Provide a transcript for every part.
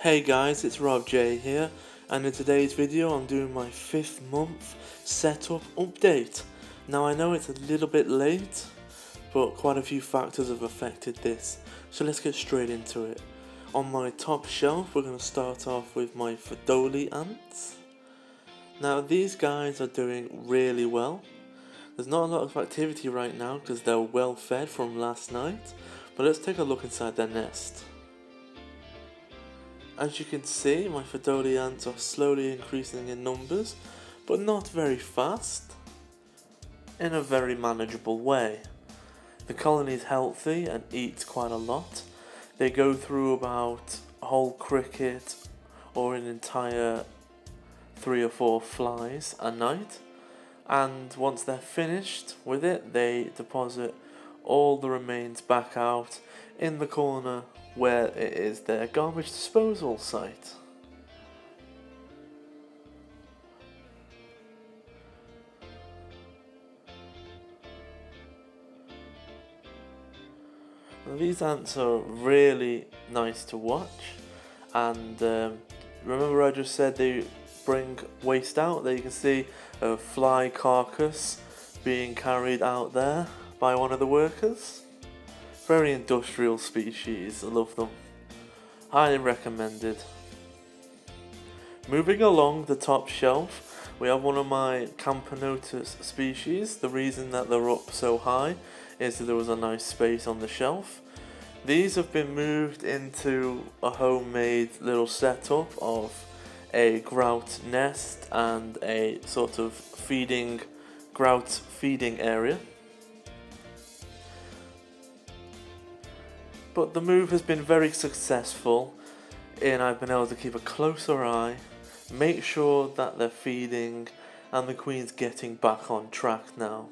Hey guys, it's Rob J here, and in today's video I'm doing my 5th month setup update. Now I know it's a little bit late, but quite a few factors have affected this, so let's get straight into it. On my top shelf we're going to start off with my Fadoli ants. Now these guys are doing really well. There's not a lot of activity right now because they're well fed from last night, but let's take a look inside their nest. As you can see, my Fadoli ants are slowly increasing in numbers, but not very fast, in a very manageable way. The colony is healthy and eats quite a lot. They go through about a whole cricket or an entire 3 or 4 flies a night, and once they're finished with it, they deposit all the remains back out in the corner where it is their garbage disposal site. These ants are really nice to watch, and remember I just said they bring waste out. There you can see a fly carcass being carried out there by one of the workers. Very industrial species, I love them. Highly recommended. Moving along the top shelf, we have one of my Camponotus species. The reason that they're up so high is that there was a nice space on the shelf. These have been moved into a homemade little setup of a grout nest and a sort of grout feeding area. But the move has been very successful, and I've been able to keep a closer eye, make sure that they're feeding, and the queen's getting back on track now.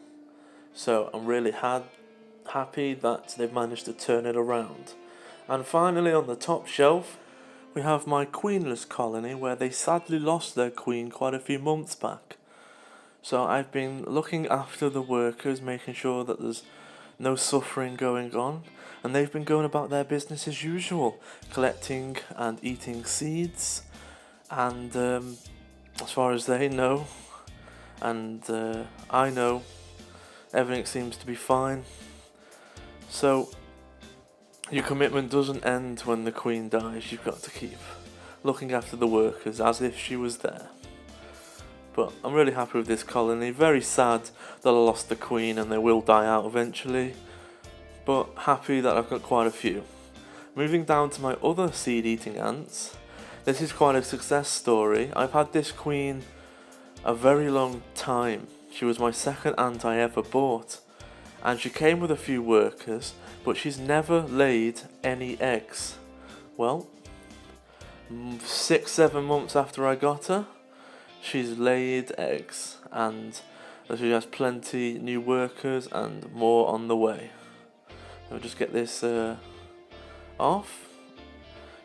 So I'm really happy that they've managed to turn it around. And finally, on the top shelf, we have my queenless colony, where they sadly lost their queen quite a few months back. So I've been looking after the workers, making sure that there's no suffering going on, and they've been going about their business as usual, collecting and eating seeds, and as far as they know, and I know, everything seems to be fine. So your commitment doesn't end when the queen dies. You've got to keep looking after the workers as if she was there. But I'm really happy with this colony. Very sad that I lost the queen and they will die out eventually, but happy that I've got quite a few. Moving down to my other seed-eating ants, this is quite a success story. I've had this queen a very long time. She was my second ant I ever bought, and she came with a few workers, but she's never laid any eggs. Well, 6-7 months after I got her, she's laid eggs, and she has plenty new workers and more on the way. I'll just get this off.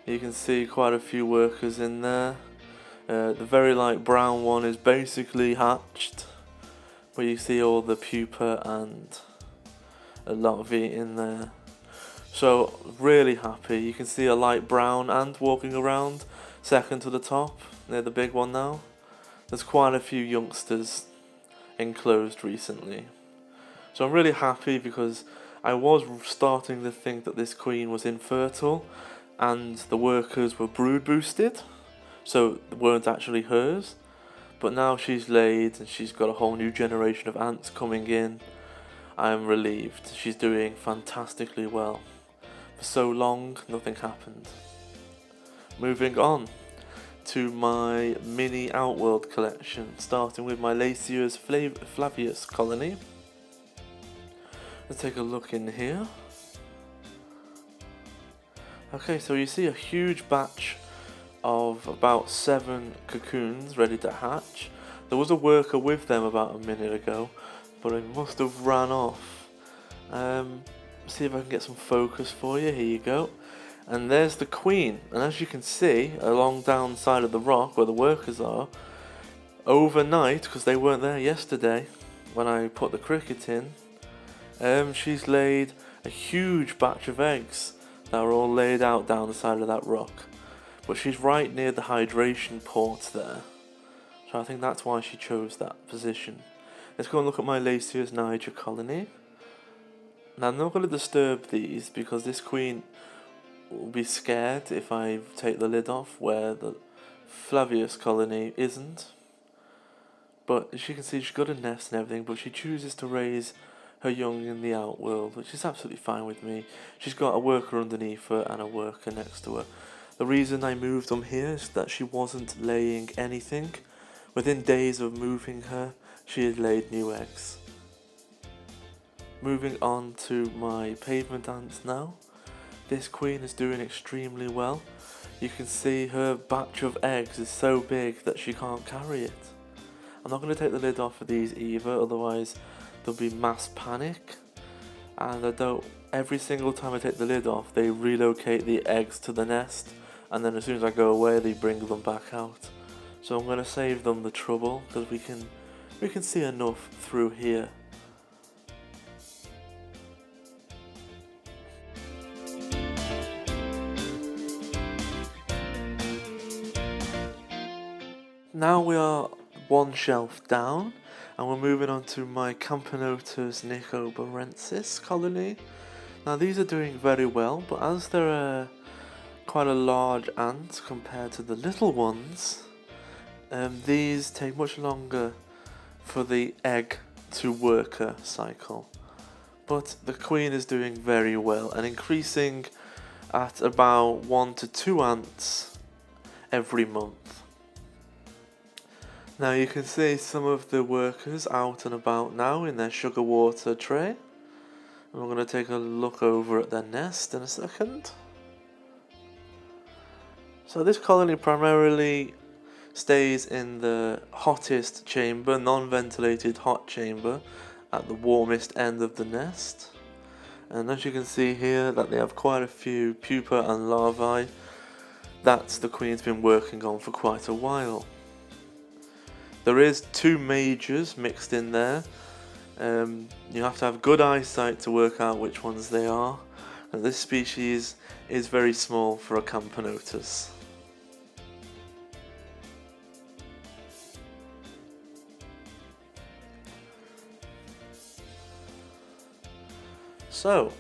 You can see quite a few workers in there. The very light brown one is basically hatched, but you see all the pupa and a lot of it in there. So really happy. You can see a light brown ant walking around, second to the top, near the big one now. There's quite a few youngsters enclosed recently. So I'm really happy because I was starting to think that this queen was infertile and the workers were brood boosted, so they weren't actually hers. But now she's laid and she's got a whole new generation of ants coming in. I am relieved. She's doing fantastically well. For so long, nothing happened. Moving on to my mini Outworld collection, starting with my Lasius flavius colony. Let's take a look in here. Okay, so you see a huge batch of about 7 cocoons ready to hatch. There was a worker with them about a minute ago, but it must have ran off. See if I can get some focus for you. Here you go. And there's the queen, and as you can see along down side of the rock where the workers are, overnight, because they weren't there yesterday when I put the cricket in, she's laid a huge batch of eggs that are all laid out down the side of that rock. but she's right near the hydration port there. So I think that's why she chose that position. Let's go and look at my Lasius niger colony. Now I'm not going to disturb these because this queen will be scared if I take the lid off, where the Flavius colony isn't. But as you can see, she's got a nest and everything, but she chooses to raise her young in the outworld, which is absolutely fine with me. She's got a worker underneath her and a worker next to her. The reason I moved them here is that she wasn't laying anything. Within days of moving her, she had laid new eggs. Moving on to my pavement ants now. This queen is doing extremely well. You can see her batch of eggs is so big that she can't carry it. I'm not going to take the lid off of these either, otherwise there'll be mass panic. And every single time I take the lid off, they relocate the eggs to the nest, and then as soon as I go away, they bring them back out. So I'm going to save them the trouble, because we can see enough through here. Now we are one shelf down, and we're moving on to my Camponotus nicobarensis colony. Now these are doing very well, but as they're quite a large ant compared to the little ones, these take much longer for the egg to worker cycle. But the queen is doing very well and increasing at about 1 to 2 ants every month. Now you can see some of the workers out and about now in their sugar water tray. And we're going to take a look over at their nest in a second. So this colony primarily stays in the hottest chamber, non-ventilated hot chamber, at the warmest end of the nest. And as you can see here that they have quite a few pupa and larvae. That's the queen's been working on for quite a while. There is 2 majors mixed in there. You have to have good eyesight to work out which ones they are. And this species is very small for a Camponotus. So,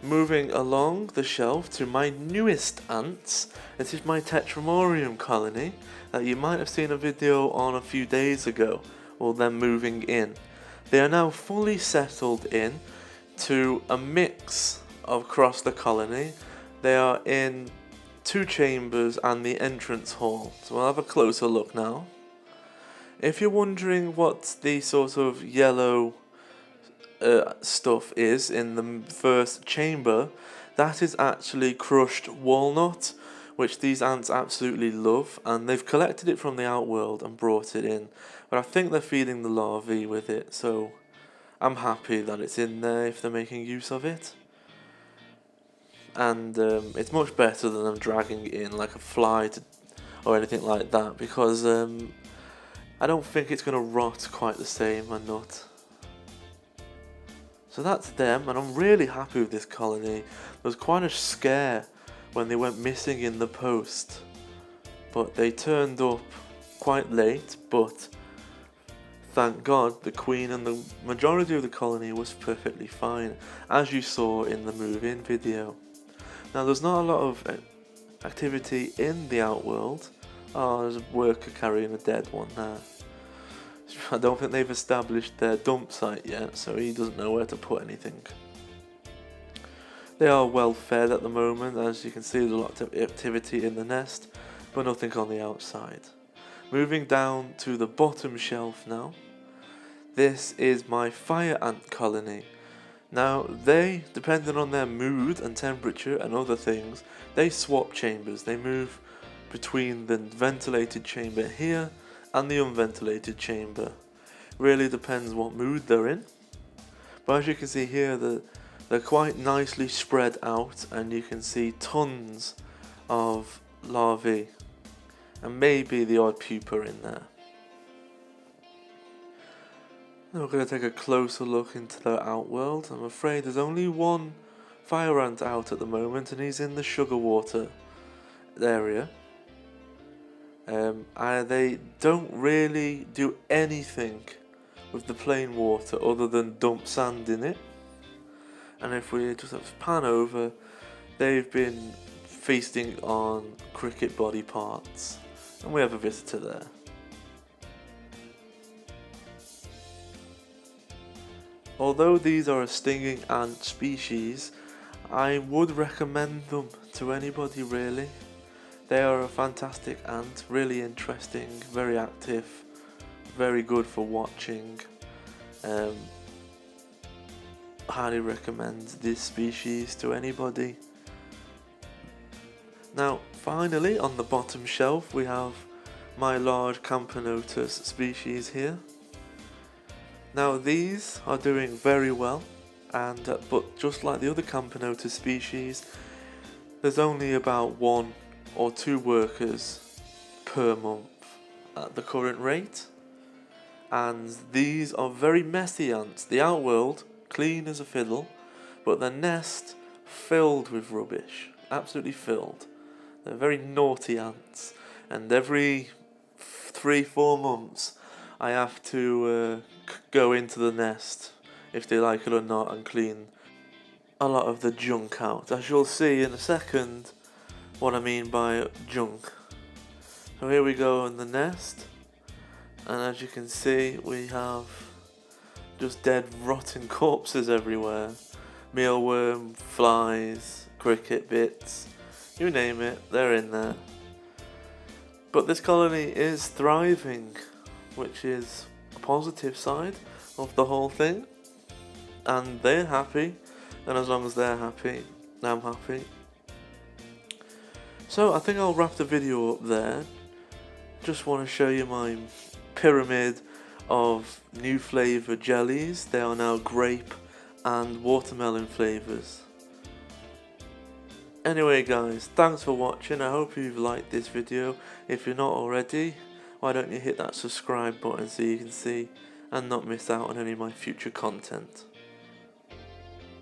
moving along the shelf to my newest ants. This is my Tetramorium colony that you might have seen a video on a few days ago, or them moving in. They are now fully settled in to a mix across the colony. They are in 2 chambers and the entrance hall. So we'll have a closer look now. If you're wondering what the sort of yellow stuff is in the first chamber, that is actually crushed walnut, which these ants absolutely love, and they've collected it from the outworld and brought it in. But I think they're feeding the larvae with it, so I'm happy that it's in there if they're making use of it. And it's much better than them dragging it in like a fly or anything like that, because I don't think it's going to rot quite the same, a nut. So that's them, and I'm really happy with this colony. There was quite a scare when they went missing in the post, but they turned up quite late, but thank God the queen and the majority of the colony was perfectly fine, as you saw in the move-in video. Now there's not a lot of activity in the outworld. Oh, there's a worker carrying a dead one there. I don't think they've established their dump site yet, so he doesn't know where to put anything. They are well fed at the moment. As you can see, there's a lot of activity in the nest, but nothing on the outside. Moving down to the bottom shelf now. This is my fire ant colony. Now they, depending on their mood and temperature and other things, they swap chambers. They move between the ventilated chamber here and the unventilated chamber. Really depends what mood they're in. But as you can see here, they're quite nicely spread out, and you can see tons of larvae and maybe the odd pupa in there. Now we're going to take a closer look into their outworld. I'm afraid there's only one fire ant out at the moment, and he's in the sugar water. area. They don't really do anything with the plain water other than dump sand in it. And if we just have to pan over, they've been feasting on cricket body parts, and we have a visitor there. Although these are a stinging ant species, I would recommend them to anybody really. They are a fantastic ant, really interesting, very active, very good for watching. Highly recommend this species to anybody. Now finally, on the bottom shelf we have my large Camponotus species here. Now these are doing very well, but just like the other Camponotus species, there's only about 1 or 2 workers per month at the current rate, and these are very messy ants. The outworld clean as a fiddle, but the nest filled with rubbish, absolutely filled. They're very naughty ants, and every 3-4 months I have to go into the nest, if they like it or not, and clean a lot of the junk out. As you'll see in a second what I mean by junk. So here we go in the nest, and as you can see we have just dead rotten corpses everywhere. Mealworm, flies, cricket bits, you name it, they're in there. But this colony is thriving, which is a positive side of the whole thing, and they're happy, and as long as they're happy, I'm happy. So I think I'll wrap the video up there. Just want to show you my pyramid of new flavour jellies. They are now grape and watermelon flavours. Anyway guys, thanks for watching. I hope you've liked this video. If you're not already, why don't you hit that subscribe button so you can see and not miss out on any of my future content.